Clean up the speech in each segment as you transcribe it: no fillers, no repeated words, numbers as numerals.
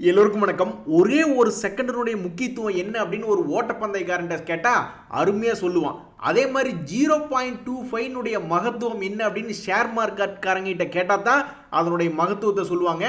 எல்லோருக்கும் வணக்கம். ஒரே ஒரு செகண்டினுடைய முக்கியத்துவம் என்ன அப்படின்னு ஒரு ஓட்டப்பந்தயக்காரன்ட்ட கேட்டா அருமையா சொல்லுவான். அதே மாதிரி 0.25 மகத்துவம் என்ன அப்படின்னு ஷேர் மார்க்கெட்காரங்கிட்ட கேட்டா தான் அதனுடைய மகத்துவத்தை சொல்லுவாங்க.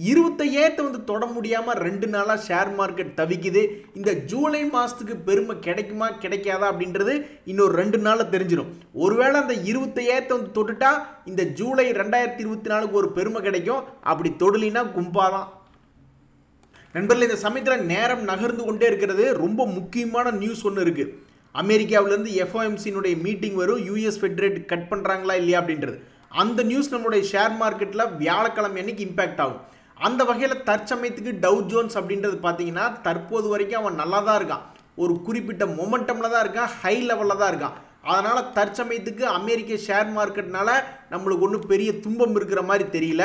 25 தொட முடியாம 2 நாளா ஷேர் மார்க்கெட் தவிக்குது. இந்த ஜூலை மாசத்துக்கு பெருமை கிடைக்குமா கிடைக்காதா அப்படின்றது இன்னொரு 2 நாள்ல தெரிஞ்சிடும். ஒருவேளை அந்த 25 தொட்டுட்டா இந்த ஜூலை 2024க்கு ஒரு பெருமை கிடைக்கும். அப்படி தொடலினா கும்பாதான். நண்பர்களே, இந்த சமயத்தில் நேரம் நகர்ந்து கொண்டே இருக்கிறது. ரொம்ப முக்கியமான நியூஸ் ஒன்று இருக்கு. அமெரிக்காவிலேருந்து எஃப்ஓஎம்சியினுடைய மீட்டிங் வரும். யூஎஸ் ஃபெட் ரேட் கட் பண்ணுறாங்களா இல்லையா அப்படின்றது. அந்த நியூஸ் நம்மளுடைய ஷேர் மார்க்கெட்டில் வியாழக்கிழமை அன்னைக்கு இம்பாக்ட் ஆகும். அந்த வகையில் தற்சமயத்துக்கு டவ் ஜோன்ஸ் அப்படின்றது பார்த்தீங்கன்னா தற்போது வரைக்கும் அவன் நல்லா தான் இருக்கான். ஒரு குறிப்பிட்ட மொமெண்டமில் தான் இருக்கான், ஹை லெவலில் தான் இருக்கான். அதனால் தற்சமயத்துக்கு அமெரிக்க ஷேர் மார்க்கெட்னால நம்மளுக்கு ஒன்றும் பெரிய துன்பம் இருக்கிற மாதிரி தெரியல.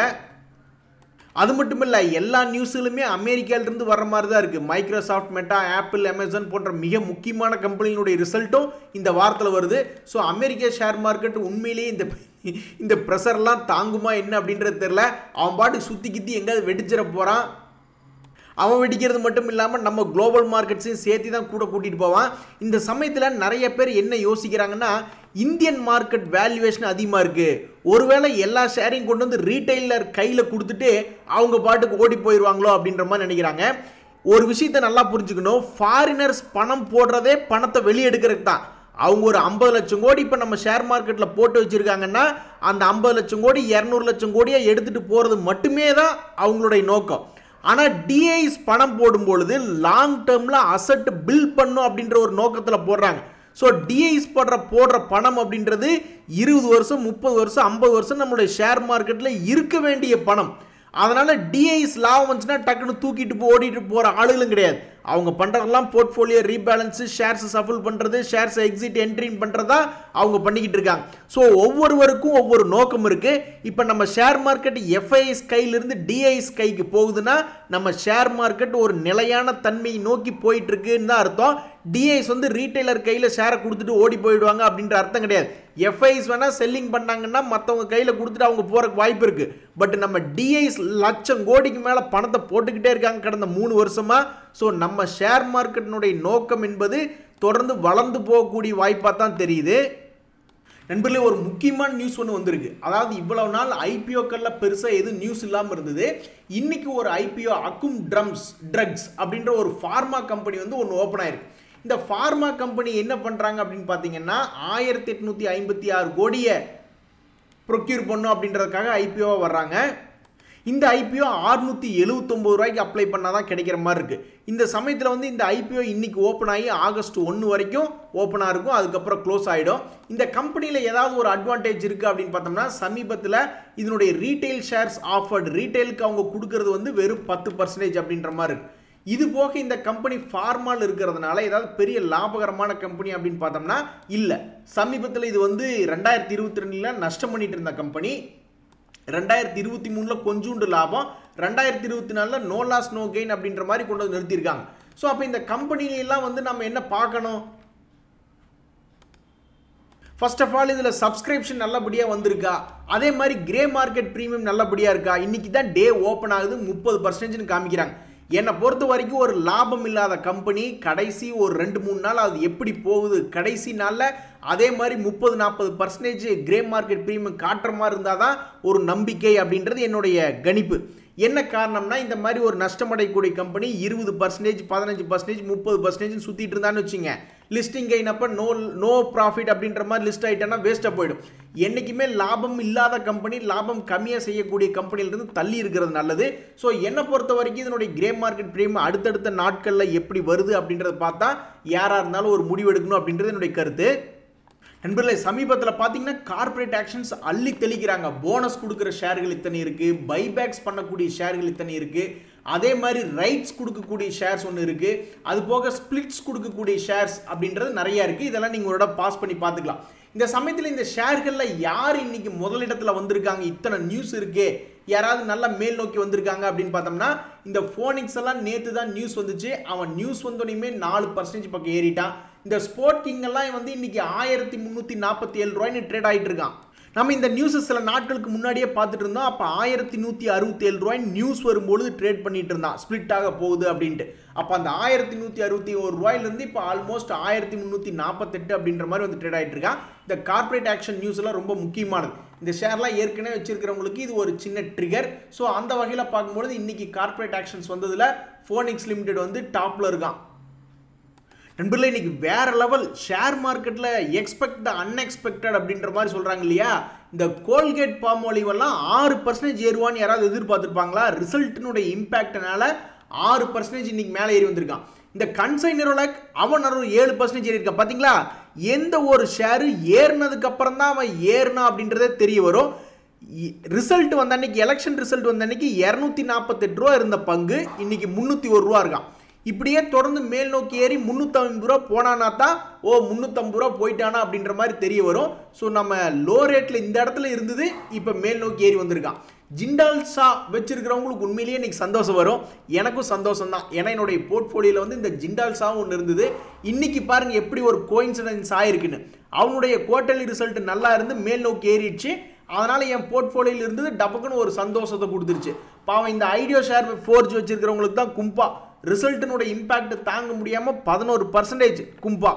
அது மட்டும் இல்லை, எல்லா நியூஸுகளுமே அமெரிக்காவிலிருந்து வர்ற மாதிரி தான் இருக்குது. மைக்ரோசாஃப்ட், மெட்டா, ஆப்பிள், அமேசான் போன்ற மிக முக்கியமான கம்பெனிகளுடைய ரிசல்ட்டும் இந்த வாரத்தில் வருது. ஸோ அமெரிக்க ஷேர் மார்க்கெட் உண்மையிலேயே இந்த ப்ரெஷர்லாம் தாங்குமா என்ன அப்படின்றது தெரியல. அவன் பாட்டுக்கு சுற்றி கித்தி எங்கேயாவது வெடிச்சிட போகிறான். அவன் வெடிக்கிறது மட்டும் இல்லாமல் நம்ம குளோபல் மார்க்கெட்ஸையும் சேர்த்து தான் கூட கூட்டிகிட்டு போவான். இந்த சமயத்தில் நிறைய பேர் என்ன யோசிக்கிறாங்கன்னா, இந்தியன் மார்க்கெட் வேல்யூவேஷன் அதிகமாக இருக்குது, ஒருவேளை எல்லா ஷேரையும் கொண்டு வந்து ரீட்டைலர் கையில் கொடுத்துட்டு அவங்க பாட்டுக்கு ஓடி போயிடுவாங்களோ அப்படின்ற மாதிரி நினைக்கிறாங்க. ஒரு விஷயத்தை நல்லா புரிஞ்சுக்கணும். ஃபாரினர்ஸ் பணம் போடுறதே பணத்தை வெளியெடுக்கிறதுக்கு தான். அவங்க ஒரு 50 லட்சம் கோடி இப்போ நம்ம ஷேர் மார்க்கெட்டில் போட்டு வச்சுருக்காங்கன்னா அந்த 50 லட்சம் கோடி 200 லட்சம் கோடியாக எடுத்துகிட்டு போகிறது மட்டுமே தான் அவங்களுடைய நோக்கம். ஆனால் டிஐஸ் பணம் போடும்பொழுது லாங் டேர்மில் அசட் பில்ட் பண்ணும் அப்படின்ற ஒரு நோக்கத்தில் போடுறாங்க. ஸோ டிஐஸ் போடுற பணம் அப்படின்றது 20 வருஷம் 30 வருஷம் 50 வருஷம் நம்மளுடைய ஷேர் மார்க்கெட்டில் இருக்க வேண்டிய பணம். அதனால் டிஐஸ் லாபம் வந்துச்சுன்னா டக்குன்னு தூக்கிட்டு ஓடிட்டு போகிற ஆளுகளும் கிடையாது. அவங்க பண்ணுறதெல்லாம் போர்ட்ஃபோலியோ ரீபேலன்ஸு, ஷேர்ஸ் சஃபில் பண்ணுறது, ஷேர்ஸ் எக்ஸிட் என்ட்ரின் பண்ணுறதா அவங்க பண்ணிக்கிட்டு இருக்காங்க. ஸோ ஒவ்வொருவருக்கும் ஒவ்வொரு நோக்கம் இருக்குது. இப்போ நம்ம ஷேர் மார்க்கெட் எஃப்ஐஎஸ் கையிலிருந்து டிஐஎஸ் கைக்கு போகுதுன்னா நம்ம ஷேர் மார்க்கெட் ஒரு நிலையான தன்மையை நோக்கி போயிட்டு இருக்குன்னு தான் அர்த்தம். டிஐஎஸ் ரீட்டைலர் கையில் ஷேரை கொடுத்துட்டு ஓடி போயிடுவாங்க அப்படின்ற அர்த்தம் கிடையாது. எஃப்ஐஎஸ் வேணால் செல்லிங் பண்ணாங்கன்னா மற்றவங்க கையில் கொடுத்துட்டு அவங்க போகிறக்கு வாய்ப்பு இருக்குது. பட் நம்ம டிஐஎஸ் லட்சம் கோடிக்கு மேலே பணத்தை போட்டுக்கிட்டே இருக்காங்க கடந்த 3 வருஷமாக. ஸோ நம்ம ஷேர் மார்க்கெட்டினுடைய நோக்கம் என்பது தொடர்ந்து வளர்ந்து போகக்கூடிய வாய்ப்பாக தான் தெரியுது. நண்பர்களே, ஒரு முக்கியமான நியூஸ் ஒன்று வந்திருக்கு. அதாவது இவ்வளவு நாள் ஐபிஓக்களில் பெருசாக எதுவும் நியூஸ் இல்லாமல் இருந்தது. இன்னைக்கு ஒரு ஐபிஓ அக்கும் ட்ரக்ஸ் அப்படின்ற ஒரு ஃபார்மா கம்பெனி ஒன்று ஓப்பன் ஆயிருக்கு. இந்த ஃபார்மா கம்பெனி என்ன பண்ணுறாங்க அப்படின்னு பார்த்தீங்கன்னா 1856 கோடியை ப்ரொக்யூர் பண்ணும் அப்படின்றதுக்காக ஐபிஓவாக வர்றாங்க. இந்த ஐபிஓ 679 ரூபாய்க்கு அப்ளை பண்ணால் தான் கிடைக்கிற மாதிரி இருக்குது. இந்த சமயத்தில் இந்த ஐபிஓ இன்னைக்கு ஓப்பன் ஆகி ஆகஸ்ட் 1 வரைக்கும் ஓப்பனாக இருக்கும். அதுக்கப்புறம் க்ளோஸ் ஆகிடும். இந்த கம்பெனியில் ஏதாவது ஒரு அட்வான்டேஜ் இருக்குது அப்படின்னு பார்த்தோம்னா சமீபத்தில் இதனுடைய ரீட்டைல் ஷேர்ஸ் ஆஃபர்டு ரீட்டைலுக்கு அவங்க கொடுக்கறது வெறும் 10% அப்படின்ற மாதிரி இருக்குது. இது போக இந்த கம்பெனி ஃபார்மால் இருக்கிறதுனால ஏதாவது பெரிய லாபகரமான கம்பெனி அப்படின்னு பார்த்தோம்னா இல்லை. சமீபத்தில் இது 2022 நஷ்டம் பண்ணிட்டு இருந்த கம்பெனி 2023 கொஞ்சோண்டு லாபம், 2024 நோ லாஸ் நோ கெயின் அப்படின்ற மாதிரி கொண்டு வந்து நிறுத்தியிருக்காங்க. ஸோ அப்போ இந்த கம்பெனிலாம் நம்ம என்ன பார்க்கணும்? ஃபர்ஸ்ட் ஆஃப் ஆல் இதில் சப்ஸ்கிரிப்ஷன் நல்லபடியாக வந்திருக்கா, அதே மாதிரி கிரே மார்க்கெட் ப்ரீமியம் நல்லபடியாக இருக்கா. இன்னைக்கு தான் டே ஓப்பன் ஆகுது, 30% காமிக்கிறாங்க. என்னை பொறுத்த வரைக்கும் ஒரு லாபம் இல்லாத கம்பெனி கடைசி ஒரு 2-3 நாள் அது எப்படி போகுது, கடைசி நாளில் அதே மாதிரி 30-40% கிரே மார்க்கெட் ப்ரீமியம் காட்டுற மாதிரி இருந்தால் தான் ஒரு நம்பிக்கை அப்படின்றது என்னுடைய கணிப்பு. என்ன காரணம்னா இந்த மாதிரி ஒரு நஷ்டமடையக்கூடிய கம்பெனி 20%, 15%, 30% சுற்றிட்டு இருந்தான்னு வச்சுங்க, லிஸ்டிங் கெயின் அப்போ நோ ப்ராஃபிட் அப்படின்ற மாதிரி லிஸ்ட் ஆகிட்டேன்னா வேஸ்ட்டாக போயிடும். என்றைக்குமே லாபம் இல்லாத கம்பெனி, லாபம் கம்மியாக செய்யக்கூடிய கம்பெனியிலிருந்து தள்ளி இருக்கிறது நல்லது. ஸோ என்னை பொறுத்த வரைக்கும் இதனுடைய கிரே மார்க்கெட் ப்ரீமியம் அடுத்தடுத்த நாட்களில் எப்படி வருது அப்படின்றத பார்த்தா யாராக இருந்தாலும் ஒரு முடிவு எடுக்கணும் அப்படின்றது என்னுடைய கருத்து. நண்பர்களே, சமீபத்தில் பார்த்தீங்கன்னா கார்பரேட் ஆக்ஷன்ஸ் அள்ளி தெளிக்கிறாங்க. போனஸ் கொடுக்குற ஷேர்கள் இத்தனை இருக்குது, பைபேக்ஸ் பண்ணக்கூடிய ஷேர்கள் இத்தனை இருக்குது, அதே மாதிரி ரைட்ஸ் கொடுக்கக்கூடிய ஷேர்ஸ் ஒன்று இருக்குது, அது போக ஸ்பிளிட்ஸ் கொடுக்கக்கூடிய ஷேர்ஸ் அப்படின்றது நிறையா இருக்குது. இதெல்லாம் நீங்கள் ஒரு இடம் பாஸ் பண்ணி பார்த்துக்கலாம். இந்த சமயத்தில் இந்த ஷேர்களில் யார் இன்னைக்கு முதலிடத்தில் வந்திருக்காங்க, இத்தனை நியூஸ் இருக்கே, யாராவது நல்லா மேல் நோக்கி வந்திருக்காங்க அப்படின்னு பார்த்தோம்னா இந்த ஃபோனிக்ஸ் எல்லாம் நேற்று தான் நியூஸ் வந்துச்சு. அவன் நியூஸ் வந்தோடனே 4% பக்கம் ஏறிட்டான். இந்த ஸ்போர்ட் கிங் எல்லாம் இன்னைக்கு 1347 ரூபாய்னு ட்ரேட் ஆகிட்டு இருக்கான். நம்ம இந்த நியூஸ் சில நாட்களுக்கு முன்னாடியே பார்த்துட்டு இருந்தோம். அப்போ 1167 ரூபாய் நியூஸ் வரும்பொழுது ட்ரேட் பண்ணிட்டு இருந்தான், ஸ்பிளிட் ஆக போகுது அப்படின்ட்டு. அப்போ அந்த 1161 ரூபாயிலிருந்து இப்போ ஆல்மோஸ்ட் 1348 அப்படின்ற மாதிரி வந்து ட்ரேட் ஆகிட்டு இருக்கான். இந்த கார்பரேட் ஆக்ஷன் நியூஸ் எல்லாம் ரொம்ப முக்கியமானது. இந்த ஷேர்லாம் ஏற்கனவே வச்சிருக்கிறவங்களுக்கு இது ஒரு சின்ன ட்ரிகர். ஸோ அந்த வகையில் பார்க்கும்போது இன்னைக்கு கார்பரேட் ஆக்ஷன்ஸ் வந்ததில் ஃபோனிக்ஸ் லிமிடெட் வந்து டாப்ல இருக்கான். நண்பர்களே, இன்னைக்கு வேற லெவல் ஷேர் மார்க்கெட்டில் எக்ஸ்பெக்ட் த அன்எக்ஸ்பெக்டட் அப்படின்ற மாதிரி சொல்கிறாங்க இல்லையா. இந்த கோல்கேட் பால்மோலிவ் எல்லாம் 6% ஏறுவான்னு யாராவது எதிர்பார்த்துருப்பாங்களா? ரிசல்ட்டினுடைய இம்பாக்ட்னால 6% இன்னைக்கு மேலே ஏறி வந்திருக்கான். இந்த கன்சைனரோலக் அவன் 7% ஏறி இருக்கான். பார்த்தீங்களா, எந்த ஒரு ஷேரு ஏறினதுக்கு அப்புறம் தான் அவன் ஏறினா அப்படின்றதே தெரிய வரும். ரிசல்ட் வந்த அன்னைக்கு, எலெக்ஷன் ரிசல்ட் வந்த அன்னைக்கு 248 ரூபா இருந்த பங்கு இன்னைக்கு 301 ரூபா இருக்கான். இப்படியே தொடர்ந்து மேல் நோக்கி ஏறி 350 ரூபா போனானா தான் 350 ரூபா போயிட்டானா அப்படின்ற மாதிரி தெரிய வரும். ஸோ நம்ம லோ ரேட்டில் இந்த இடத்துல இருந்தது, இப்போ மேல் நோக்கி ஏறி வந்திருக்கான். ஜிண்டால்ஸா வச்சிருக்கிறவங்களுக்கு உண்மையிலேயே இன்னைக்கு சந்தோஷம் வரும். எனக்கும் சந்தோஷம் தான். ஏன்னா என்னுடைய போர்ட்ஃபோலியோவில் வந்து இந்த ஜிண்டால்ஸாவும் ஒன்று இருந்தது. இன்னைக்கு பாருங்க எப்படி ஒரு கோயின்சிடன்ஸ் ஆயிருக்குன்னு. அவனுடைய குவார்டர்லி ரிசல்ட் நல்லா இருந்து மேல் நோக்கி ஏறிடுச்சு. அதனால என் போர்ட்ஃபோலியோவில் இருந்தது டபக்குன்னு ஒரு சந்தோஷத்தை கொடுத்துருச்சு. பாவம் இந்த ஐடியோ ஷேர் ஃபோர்ஜ் வச்சிருக்கிறவங்களுக்கு தான் கும்பா ரிசல்ட்டினுடைய இம்பாக்ட் தாங்க முடியாமல் 11% கும்பா.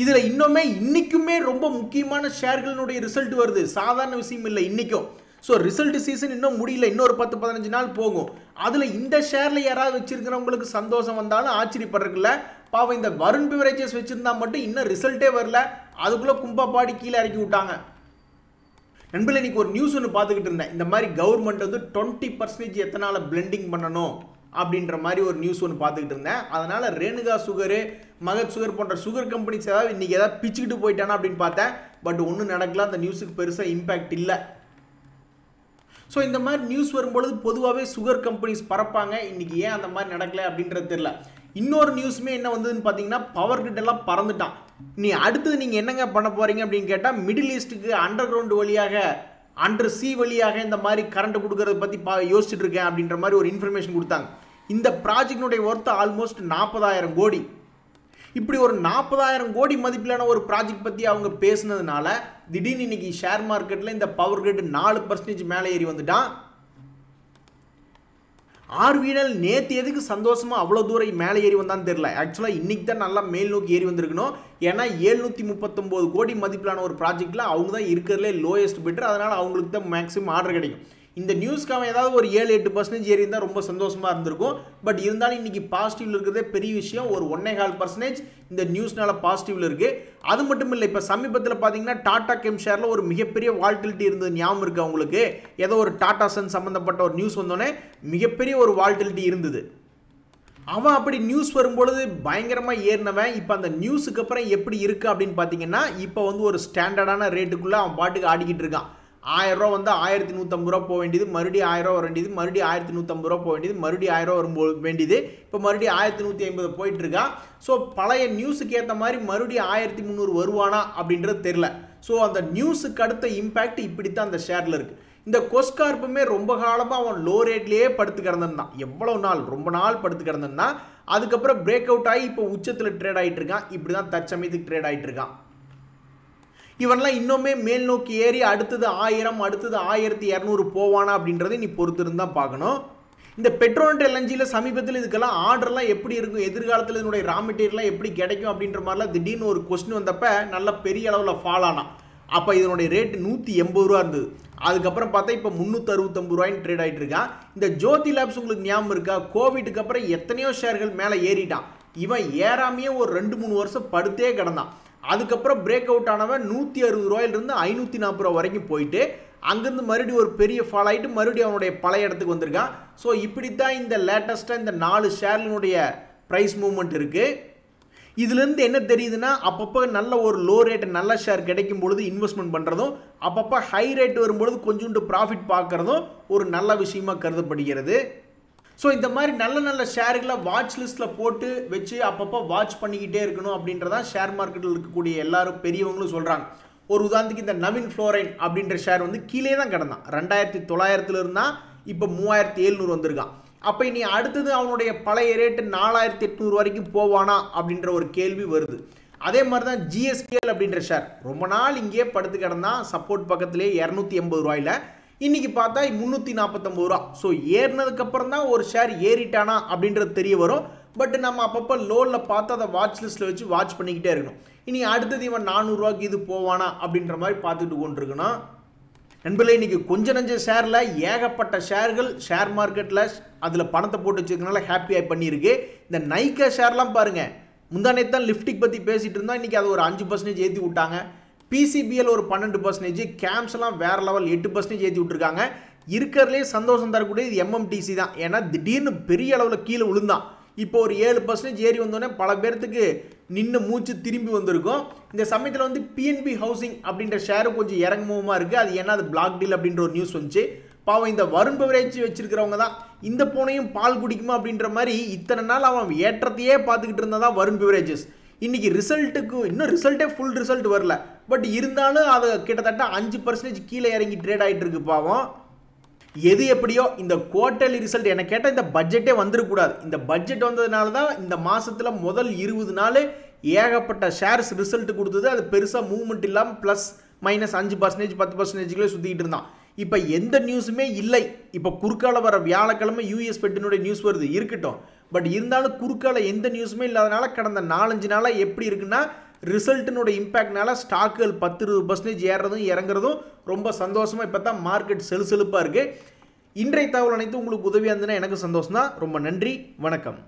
இதில் இன்னுமே இன்னைக்குமே ரொம்ப முக்கியமான ஷேர்களுடைய ரிசல்ட் வருது. சாதாரண விஷயம் இல்லை இன்னைக்கும். ஸோ ரிசல்ட் சீசன் இன்னும் முடியல, இன்னொரு 10-15 நாள் போகும். அதில் இந்த ஷேரில் யாராவது வச்சிருக்கிறவங்களுக்கு சந்தோஷம் வந்தாலும் ஆச்சரியப்படுறதுல. பாவம் இந்த வருண் பிவரேஜஸ் வச்சிருந்தா மட்டும் இன்னும் ரிசல்ட்டே வரல, அதுக்குள்ளே கும்பா பாடி கீழே இறக்கி விட்டாங்க. நண்பர்களே, இன்னைக்கு ஒரு நியூஸ் ஒன்று பார்த்துக்கிட்டு இருந்தேன். இந்த மாதிரி கவர்மெண்ட் வந்து 20% எத்தனால பிளெண்டிங் பண்ணணும் அப்படின்ற மாதிரி ஒரு நியூஸ் ஒன்று பார்த்துக்கிட்டு இருந்தேன். அதனால ரேணுகா சுகரு, மகத் சுகர் போன்ற சுகர் கம்பெனிஸ் ஏதாவது இன்னைக்கு ஏதாவது பிச்சுக்கிட்டு போயிட்டானா அப்படின்னு பார்த்தேன். பட் ஒன்றும் நடக்கல, அந்த நியூஸுக்கு பெருசாக இம்பாக்ட் இல்லை. ஸோ இந்த மாதிரி நியூஸ் வரும்பொழுது பொதுவாகவே சுகர் கம்பெனிஸ் பறப்பாங்க. இன்னைக்கு ஏன் அந்த மாதிரி நடக்கல அப்படின்றது தெரியல. இன்னொரு நியூஸுமே என்ன வந்ததுன்னு பார்த்தீங்கன்னா, பவர் கிரிட் எல்லாம் பறந்துட்டான். நீ அடுத்தது நீங்கள் என்னங்க பண்ண போறீங்க அப்படின்னு கேட்டால், மிடில் ஈஸ்ட்டுக்கு அண்டர் கிரவுண்ட் வழியாக, அண்டர் சி வழியாக இந்த மாதிரி கரண்ட் கொடுக்கறத பற்றி யோசிச்சுட்டு இருக்கேன் அப்படின்ற மாதிரி ஒரு இன்ஃபர்மேஷன் கொடுத்தாங்க. இந்த ப்ராஜெக்டினுடைய ஒர்த் ஆல்மோஸ்ட் 40,000 கோடி. இப்படி ஒரு 40,000 கோடி மதிப்பிலான ஒரு ப்ராஜெக்ட் பற்றி அவங்க பேசுனதுனால திடீர்னு இன்னைக்கு ஷேர் மார்க்கெட்டில் இந்த பவர் கிரிட் 4% மேலே ஏறி வந்துட்டான். ஆர்விஎன்எல் நேற்று எதுக்கு சந்தோஷமா அவ்வளோ தூரம் மேலே ஏறி வந்தான்னு தெரியல. ஆக்சுவலாக இன்னைக்கு தான் நல்லா மேல் நோக்கி ஏறி வந்திருக்கணும். ஏன்னா 739 கோடி மதிப்பிலான ஒரு ப்ராஜெக்டில் அவங்க தான் இருக்கிறதுலே லோயஸ்ட் பெட்டர். அதனால் அவங்களுக்கு தான் மேக்ஸிமம் ஆர்டர் கிடைக்கும். இந்த நியூஸ்க்கு அவன் ஏதாவது ஒரு 7-8% ஏறி இருந்தால் ரொம்ப சந்தோஷமாக இருந்திருக்கும். பட் இருந்தாலும் இன்னைக்கு பாசிட்டிவ்ல இருக்கிறதே பெரிய விஷயம். ஒரு 1.25% இந்த நியூஸ்னால பாசிட்டிவ்ல இருக்கு. அது மட்டும் இல்லை, இப்போ சமீபத்தில் பார்த்தீங்கன்னா டாடா கெம் ஷேரில் ஒரு மிகப்பெரிய வால்டிலிட்டி இருந்தது. ஞாபகம் இருக்கு அவங்களுக்கு? ஏதோ ஒரு டாடா சன் சம்மந்தப்பட்ட ஒரு நியூஸ் வந்தோடனே மிகப்பெரிய ஒரு வால்டிலிட்டி இருந்தது. அவன் அப்படி நியூஸ் வரும்பொழுது பயங்கரமாக ஏறினவன் இப்போ அந்த நியூஸுக்கு அப்புறம் எப்படி இருக்கு அப்படின்னு பார்த்தீங்கன்னா, இப்போ வந்து ஒரு ஸ்டாண்டர்டான ரேட்டுக்குள்ளே அவன் பாட்டுக்கு ஆடிக்கிட்டு இருக்கான். 1000 ரூபா வந்து 1150 ரூபா போக வேண்டியது, மறுபடியும் 1000 ரூபா வர வேண்டியது, மறுபடியும் 1150 ரூபா போக வேண்டியது, மறுபடியும் 1000 ரூபா வரும் வேண்டியது, இப்போ மறுபடியும் 1150 போயிட்டு இருக்கா. ஸோ பழைய நியூஸுக்கு ஏற்ற மாதிரி மறுபடியும் 1300 வருவானா அப்படின்றது தெரியல. ஸோ அந்த நியூஸுக்கு அடுத்த இம்பாக்ட் இப்படித்தான் அந்த ஷேரில் இருக்கு. இந்த கொஸ்கார்ப்புமே ரொம்ப காலமாக அவன் லோ ரேட்லேயே படுத்து கிடந்திருந்தான். எவ்வளோ நாள், ரொம்ப நாள் படுத்து கிடந்திருந்தான். அதுக்கப்புறம் பிரேக் அவுட் ஆகி இப்போ உச்சத்தில் ட்ரேட் ஆகிட்டு இருக்கான். இப்படி தான் தற்சமயத்துக்கு ட்ரேட் ஆகிட்டு இருக்கான். இவன்லாம் இன்னுமே மேல் நோக்கி ஏறி அடுத்தது 1000, அடுத்தது 1200 போவானா அப்படின்றத நீ பொறுத்திருந்து தான் பார்க்கணும். இந்த பெட்ரோல் எல்என்ஜியில் சமீபத்தில் இதுக்கெல்லாம் ஆர்டர்லாம் எப்படி இருக்கும், எதிர்காலத்தில் இதனுடைய ரா மெட்டீரியல்லாம் எப்படி கிடைக்கும் அப்படின்ற மாதிரிலாம் திடீர்னு ஒரு கொஸ்டின் வந்தப்போ நல்ல பெரிய அளவில் ஃபால் ஆனான். அப்போ இதனுடைய ரேட் 180 ரூபா இருந்தது. அதுக்கப்புறம் பார்த்தா இப்போ 369 ரூபாய்ன்னு ட்ரேட் ஆகிட்டு இருக்கான். இந்த ஜோதி லேப்ஸ் உங்களுக்கு ஞாபகம் இருக்கா? கோவிட்டுக்கு அப்புறம் எத்தனையோ ஷேர்கள் மேலே ஏறிட்டான். இவன் ஏறாமையே ஒரு 2-3 வருஷம் படுத்தே கிடந்தான். அதுக்கப்புறம் பிரேக் அவுட் ஆனவன் 160 ரூபாயிலிருந்து 540 ரூபா வரைக்கும் போயிட்டு அங்கேருந்து மறுபடியும் ஒரு பெரிய ஃபால் ஆகிட்டு மறுபடியும் அவனுடைய பழைய இடத்துக்கு வந்திருக்கான். ஸோ இப்படித்தான் இந்த லேட்டஸ்ட்டாக இந்த 4 ஷேர்லினுடைய ப்ரைஸ் மூவ்மெண்ட் இருக்குது. இதுலேருந்து என்ன தெரியுதுன்னா, அப்பப்போ நல்ல ஒரு லோ ரேட் நல்ல ஷேர் கிடைக்கும் பொழுது இன்வெஸ்ட்மெண்ட் பண்ணுறதும், அப்பப்போ ஹை ரேட் வரும்பொழுது கொஞ்சோண்டு ப்ராஃபிட் பார்க்குறதும் ஒரு நல்ல விஷயமா கருதப்படுகிறது. ஸோ இந்த மாதிரி நல்ல நல்ல ஷேர்களை வாட்ச் லிஸ்ட்டில் போட்டு வச்சு அப்பப்போ வாட்ச் பண்ணிக்கிட்டே இருக்கணும் அப்படின்றதான் ஷேர் மார்க்கெட்டில் இருக்கக்கூடிய எல்லாரும் பெரியவங்களும் சொல்கிறாங்க. ஒரு உதாரணத்துக்கு இந்த நவீன் ஃப்ளோரைன் அப்படின்ற ஷேர் வந்து கீழே தான் கிடந்தான். 2900 இருந்தால் இப்போ 3700 வந்திருக்கான். அப்போ இனி அடுத்தது அவனுடைய பழைய ரேட்டு 4800 வரைக்கும் போவானா அப்படின்ற ஒரு கேள்வி வருது. அதே மாதிரி தான் ஜிஎஸ்பிஎல் அப்படின்ற ஷேர் ரொம்ப நாள் இங்கேயே படுத்து கிடந்தான் சப்போர்ட் பக்கத்திலே 280 ரூபாயில், இன்னைக்கு பார்த்தா 349 ரூபா. ஸோ ஏறினதுக்கப்புறம் தான் ஒரு ஷேர் ஏறிட்டானா அப்படின்றது தெரிய வரும். பட் நம்ம அப்பப்போ லோனில் பார்த்து அதை வாட்ச் லிஸ்ட்டில் வச்சு வாட்ச் பண்ணிக்கிட்டே இருக்கணும். இனி அடுத்தது இவன் 400 ரூபாய்க்கு இது போவானா அப்படின்ற மாதிரி பார்த்துட்டு கொண்டிருக்கணும். நண்பர்களே, இன்னைக்கு கொஞ்ச நஞ்ச ஷேரில் ஏகப்பட்ட ஷேர்கள் ஷேர் மார்க்கெட்டில் அதில் பணத்தை போட்டு வச்சுருக்கனால ஹாப்பியாக பண்ணியிருக்கு. இந்த நைக்கா ஷேர்லாம் பாருங்கள், முந்தானே தான் லிஃப்டிக் பற்றி பேசிகிட்டு இருந்தால் இன்றைக்கி அது ஒரு 5% ஏற்றி விட்டாங்க. பிசிபிஎல் ஒரு 12%, கேம்ஸ்லாம் வேறு லெவல் 8% ஏற்றி விட்டுருக்காங்க. இருக்கிறதுலே சந்தோஷம் தரக்கூடிய இது எம்எம்டிசி தான். ஏன்னா திடீர்னு பெரிய அளவில் கீழே விழுந்தான். இப்போ ஒரு 7% ஏறி வந்தோடனே பல பேர்த்துக்கு நின்று மூச்சு திரும்பி வந்திருக்கும். இந்த சமயத்தில் வந்து பிஎன்பி ஹவுசிங் அப்படின்ற ஷேரு கொஞ்சம் இறங்குமுகமாக இருக்குது. அது ஏன்னா அது பிளாக் டீல் அப்படின்ற ஒரு நியூஸ் வந்துச்சு. பாவம் இந்த வருண் பெவரேஜ் வச்சிருக்கிறவங்க தான் இந்த பூனையும் பால் குடிக்குமா அப்படின்ற மாதிரி இத்தனை நாள் அவன் ஏற்றத்தையே பார்த்துக்கிட்டு இருந்ததான் வருண் பெவரேஜஸ். இன்னைக்கு ரிசல்ட்டுக்கு இன்னும் ரிசல்ட்டே ஃபுல் ரிசல்ட் வரல. பட் இருந்தாலும் அது கிட்டத்தட்ட 5% கீழே இறங்கி ட்ரேட் ஆகிட்டு இருக்கு. பாவம் எது எப்படியோ இந்த குவார்டர்லி ரிசல்ட் எனக்கு கேட்டால் இந்த பட்ஜெட்டே வந்துடக்கூடாது. இந்த பட்ஜெட் வந்ததுனால தான் இந்த மாதத்தில் முதல் 20 நாள் ஏகப்பட்ட ஷேர்ஸ் ரிசல்ட் கொடுத்தது. அது பெருசாக மூவ்மெண்ட் இல்லாமல் ப்ளஸ் மைனஸ் 5% 10%க்குள்ளே சுற்றிக்கிட்டு இருந்தான். இப்போ எந்த நியூஸுமே இல்லை. இப்போ குறுக்கால வர வியாழக்கிழமை யூஎஸ் ஃபெட்டினுடைய நியூஸ் வருது இருக்கட்டும். பட் இருந்தாலும் குறுக்கால எந்த நியூஸுமே இல்லாதனால கடந்த 4-5 நாளாக எப்படி இருக்குன்னா ரிசல்ட்டினோட இம்பேக்ட்னால ஸ்டாக்குகள் 10-20% ஏறுறதும் இறங்குறதும் ரொம்ப சந்தோஷமாக இப்போ தான் மார்க்கெட் செலுப்பாக இருக்குது. இன்றைய தகவல் அனைத்து உங்களுக்கு உதவியாக இருந்ததுன்னா எனக்கு சந்தோஷம் தான். ரொம்ப நன்றி, வணக்கம்.